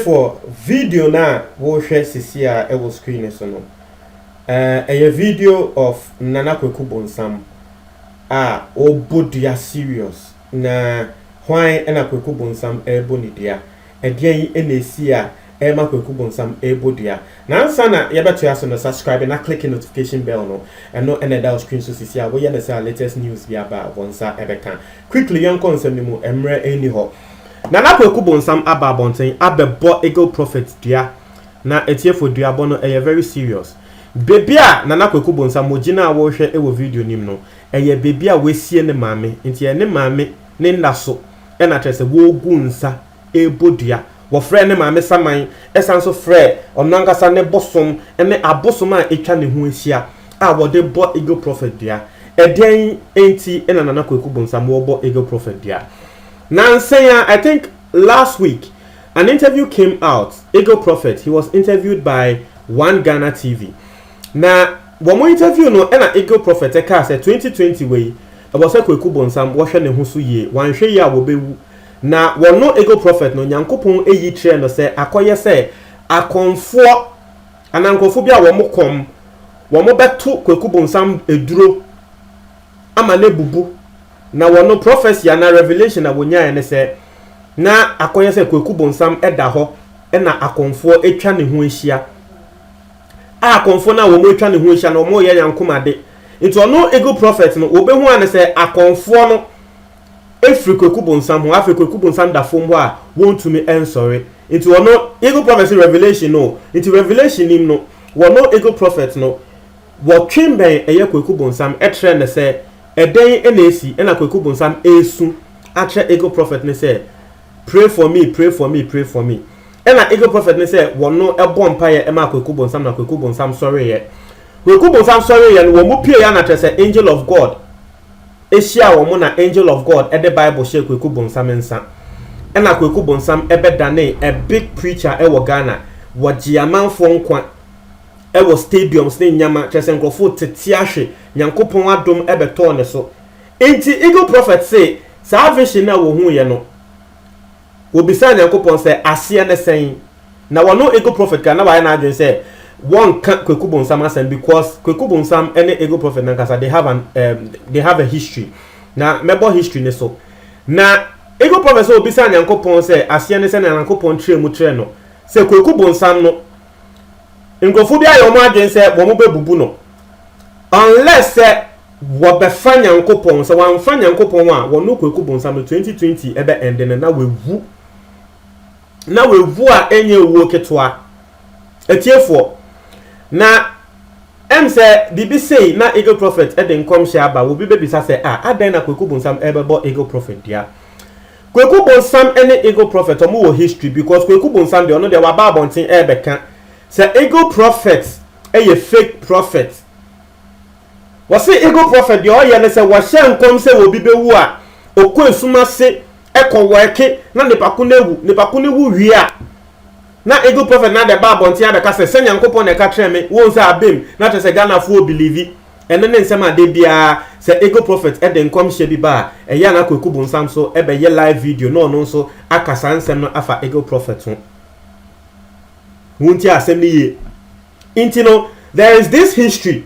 for video na wo hwe sisi a e wo screen so no a video of Nana Kwaku Bonsam obodia serious na hwan na Kwaku Bonsam ebonidia edian enesi a ma Kwaku Bonsam ebodia na ansa na yebeto aso no subscribe na click notification bell no eno that screen so sisi a wo ye na say latest news bi aba bonsa ebeka quickly yon consem ni mu emre eni ho Nana Kwaku Bonsam aba bonten abebo Eagle Prophet dia na etiefo dua bono very serious baby a Nana Kwaku Bonsam mogina wo hwe e wo video nim no baby a wesie ne maame nti ne maame ne ndaso e na trese wo gunsa ebodua wo frɛ ne maame saman esanso frɛ onankasa ne bosom ne abosom a etwa ne ho ahia a wo de bo Eagle Prophet dia den enti na Nana Kwaku Bonsam wo bo Eagle Prophet dia now I think last week an interview came out. Eagle Prophet, he was interviewed by One Ghana TV. Now, one more interview no na Eagle Prophet say 2020 way about say Kwaku Bonsam wo hwe ne ho so ye wan hwe ye a wo bewu na one no Eagle Prophet no Nyankopon eyi tre no say akoye say akonfo anankofo bia wo mokom wo mo beto Kwaku Bonsam eduro ama ne bubu na wono prophecy na revelation na wonya ne se na akoye se Kwaku Bonsam eda ho na akonfo etwa ne ho ahia akonfo na wo mo etwa ne ho ahia na wo ye yankomade nti ono Eagle Prophet no obehu ane se akonfo no efri Kwaku Bonsam ho afri Kwaku Bonsam da fom ho a wontumi ensori nti ono Eagle Prophet revelation no nti revelation nim no wono Eagle Prophet no wo twemben eye Kwaku Bonsam etre ne se eden enesi na Kwaku Bonsam esu atre Eagle Prophet ne say pray for me na Eagle Prophet ne say wono ebo mpaye ma Kwaku Bonsam na Kwaku Bonsam sorry ye Kwaku Bonsam sorry ye no wo mu pie ya na tre say angel of God ehia wo mu na angel of God e the Bible share Kwaku Bonsam nsa na Kwaku Bonsam ebedane a big preacher e wo Ghana wo giamanfo nkwa e wo stadiums ne nyama tre say nkrofo tete ahwe Nyankopon adom ebeto ne so enti Eagle Prophet say salvation na wo hu ye no obisa Nyankopon say ase ne sen na wono Eagle Prophet ka na wa na adwen say one Kwaku Bonsam asen because Kwaku Bonsam and Eagle Prophet nankasa they have a history na mebo history ne so na Eagle Prophet so obisa Nyankopon say ase ne sen na Nyankopon tre mu tre no say Kwaku Bonsam no nkofo bia yo mo adwen say wo mo bebubu no unless wo be fa Nyankopon so wan fa Nyankopon a wo no Kwaku Bonsam 2020 ebe endene na wewu a enye wuo ketwa etiefo na say bibi say na Eagle Prophet eden kom hia ba wo bi bebisa say adan na Kwaku Bonsam ebebo Eagle Prophet dia Kwaku Bonsam ene Eagle Prophet omo wo history because Kwaku Bonsam de ono de wa ba bonten ebeka say Eagle Prophet eye fake prophet wasi Eagle Prophet de oye ne se wo hye nkom se wo bibewu a okọ esuma se ekọ weke na nipa kunewu wi a na Eagle Prophet na de ba bontia be ka se Nyankopon na ka tre me wo se abem na te se Ghana fo believe ene ne nsema de bia se Eagle Prophet e de nkom hye bi ba e ya na Kwaku Bonsam so e be ye live video no nso akasa nsem no afa Eagle Prophet ho wunti asem ni ye intino there is this history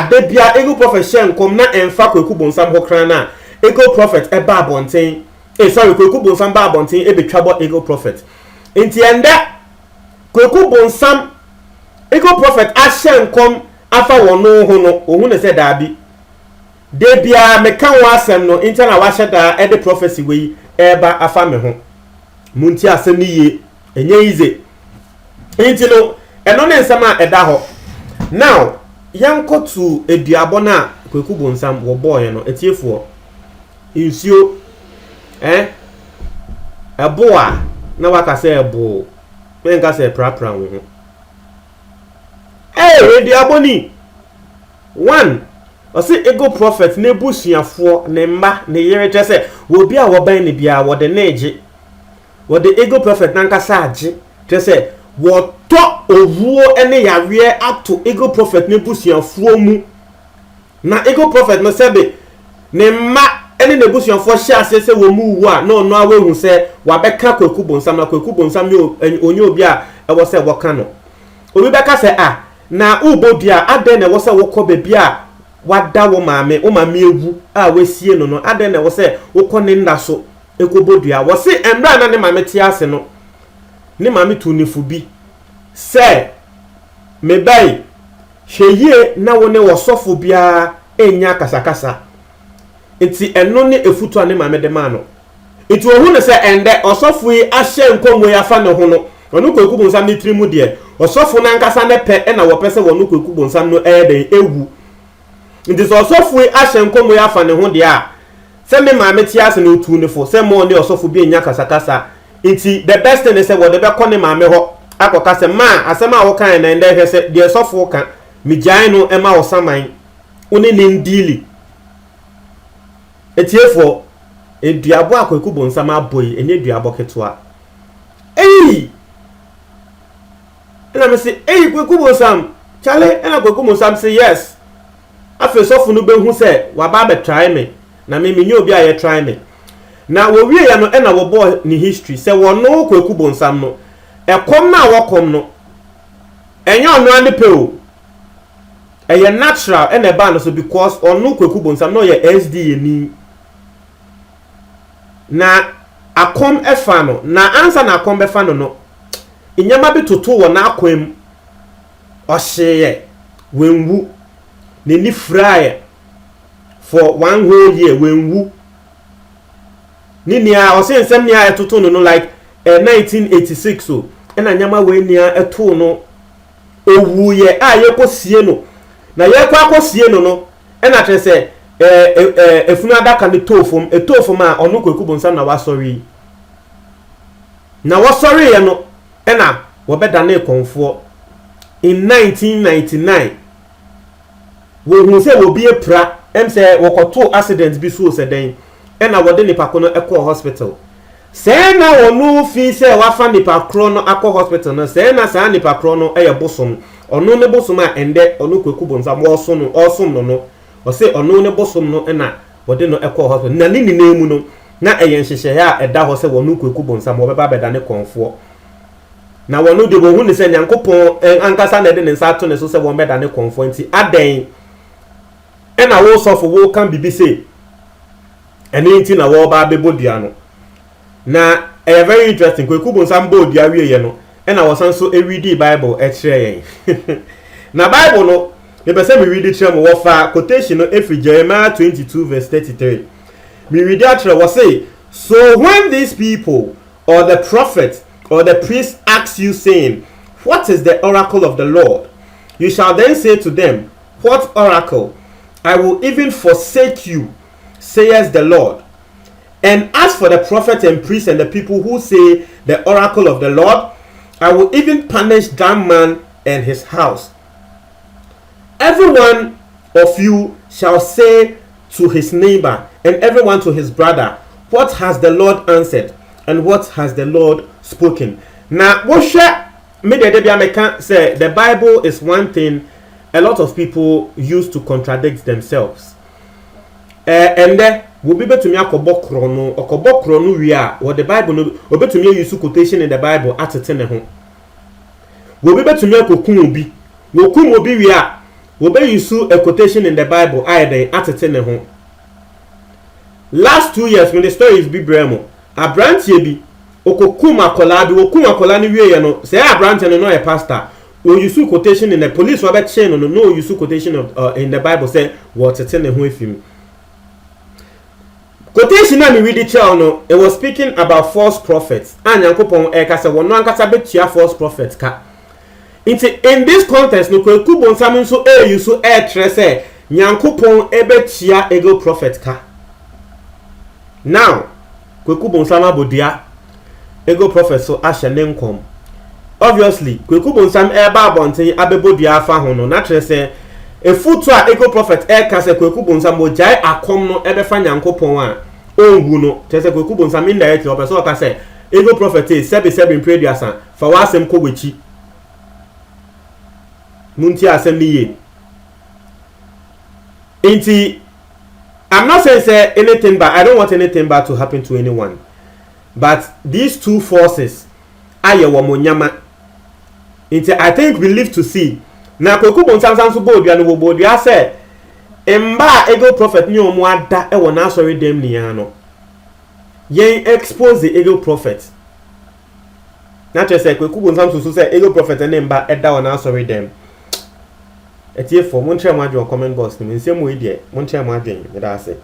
de bia Eagle Prophet shen kom na emfa Kwaku Bonsam ho kran na Eagle Prophet e ba bonten Kwaku Bonsam ba bonten e betwabo Eagle Prophet enti enda Kwaku Bonsam Eagle Prophet a shen kom afa wono ho no ohun ne se da bi de bia me kan wa asem no enti na wa hyeda e de prophecy we e ba afa me ho munti asem ni ye enye ize enti no eno ne nsema eda ho now yanko to eduabo na Kwaku Bonsam wo boy no etiefo insio ebo a na waka say ebo menka say prapra wo ho eduabo ni one osi Eagle Prophet na ebusuafo ne mma ne yere tese wo bia wo ban ne bia wo de neje wo de Eagle Prophet nankasa age tese wo to owuo ene yawe ato Eagle Prophet ne busuafo mu na Eagle Prophet no sebe ne ma ene ne busuafo hye ase se wo mu wu a no no awehu se wabeka Kwaku Bonsam na Kwaku Bonsam ne onye obi a ewo se woka no obi beka se na ubodua ade na ewo se wokọ bebi a wada wo maame o maame egu a wesie no ade na ewo se wokọ ne nda so ekobodua wo se embra na ne maame ti ase no ne maame tu nifu bi se me bai hweye na wo ne wosofo bia enya kasakasa enti eno ne efutu ane maame de ma no enti ohu ne se ende osofo yi ahye nkomo ya fa ne ho no onu Kwaku Bonsam ne trimu de osofo na nkasa ne pe na wo pese wonu Kwaku Bonsam no den ewu enti so osofo yi ahye nkomo ya fa ne ho de a se me maame ti ase no tu ne fo se mo ne osofo bi enya kasakasa enti the best thing is say wo de be ko ne maame ho akoka se ma asema wo kan na ende hwe se de osofo kan mijan no ema wo saman one ne ndili etiefo eduabo Kwaku Bonsam aboy ene eduabo ketwa ena me say Kwaku Bonsam chale ena Kwaku Bonsam say yes afi sofo no behu say waba be try me na me nyi obi aye try me na wo wie ya no ena wo bo ni history say wo no Kwaku Bonsam no ekom na wokom no enye ono ane pe o eye natural ena ba no so because ono Kwaku Bonsam no ye SD ni na akom efa no na ansa na akom befa no inyama bi toto wo na akwam ohyeye wenwu ne ni fry for one whole year wenwu ni nia osensem nia etoto no like 1986 so ena nyama we nia eto no owu ye yekosie no na yekoakosie no ena trese efunu adaka ne etofom a onu Kwaku Bonsam na wasori ye no ena wo beda na konfo in 1999 wo hu se wo bie pra se wo koto accident bi so se den ena wo de nipa kono ekọ hospital se na wonu fi se wafa nipa kro no akọ hospital no se na sa nipa kro no eye bosom onu ne bosom a ende onu Kwaku Bonsam osom no o se onu ne bosom no ena wo de no ekọ hospital na ni emu no na eye nhyehyɛ ya eda ho se wonu Kwaku Bonsam wo beba beda ne konfo na wonu de bo hu ne se Nyankopon ankasa na de ne nsa to ne so se wo beda ne konfo nti aden ena wo sofo wo kan bibi se ene nti na wo ba bebodua no na very interesting Kwaku Bonsam bodua wiye no ena wo san so read Bible kire yen na Bible no me pese me read kire mo wo fa quotation no efi Jeremiah 22 verse 33 me read atre wo say so when these people or the prophet or the priest asks you saying what is the oracle of the Lord you shall then say to them what oracle I will even forsake you says the Lord. And as for the prophet and priest and the people who say the oracle of the Lord, I will even punish that man and his house. Everyone of you shall say to his neighbor and everyone to his brother, what has the Lord answered and what has the Lord spoken? Now, say the Bible is one thing a lot of people use to contradict themselves. And then we be betumi akobọ krono wi a what the Bible no obetumi use quotation in the Bible atete ne ho. We be betumi akokun obi. We kum obi wi a we be use a quotation in the Bible aiden atete ne ho. Last 2 years when the story is Bibremo, abrantie bi okokum akola bi okum akola ni wi ye no say abrantie no a pastor. We use quotation in the police Robert chain no use quotation of in the Bible say what tete ne ho efim. Quotation na me read it no it was speaking about false prophets and Nyankopon kasa wono ankasa betua false prophets ka in this context no Kwaku Bonsam so you so tre say Nyankopon betua ego prophet ka now Kwaku Bonsam abodia ego prophet so ahye ne nkom obviously Kwaku Bonsam ba abonten abebodia afa ho no na tre say efutu a ego prophet kase Kwaku Bonsam mo jai akom no ebefa Nyankopon a ongu no tese Kwaku Bonsam indirectly opeso ka say ego prophet is sebe prayer fa wasem ko wechi munti asem ni ye enti I'm not saying say anything bad. I don't want anything bad to happen to anyone. But these two forces, aye wamonyama. I think we live to see. Na Kweku Bonsam so bodua no bodua say emba ego prophet ni omo ada e wona sorry dem ni ano. Yen expose the ego prophet. Na che say Kweku Bonsam so say ego prophet na emba eda wona sorry dem. Etie for mon try mo adwo comment box ni nsem we die mon try mo adwen me da say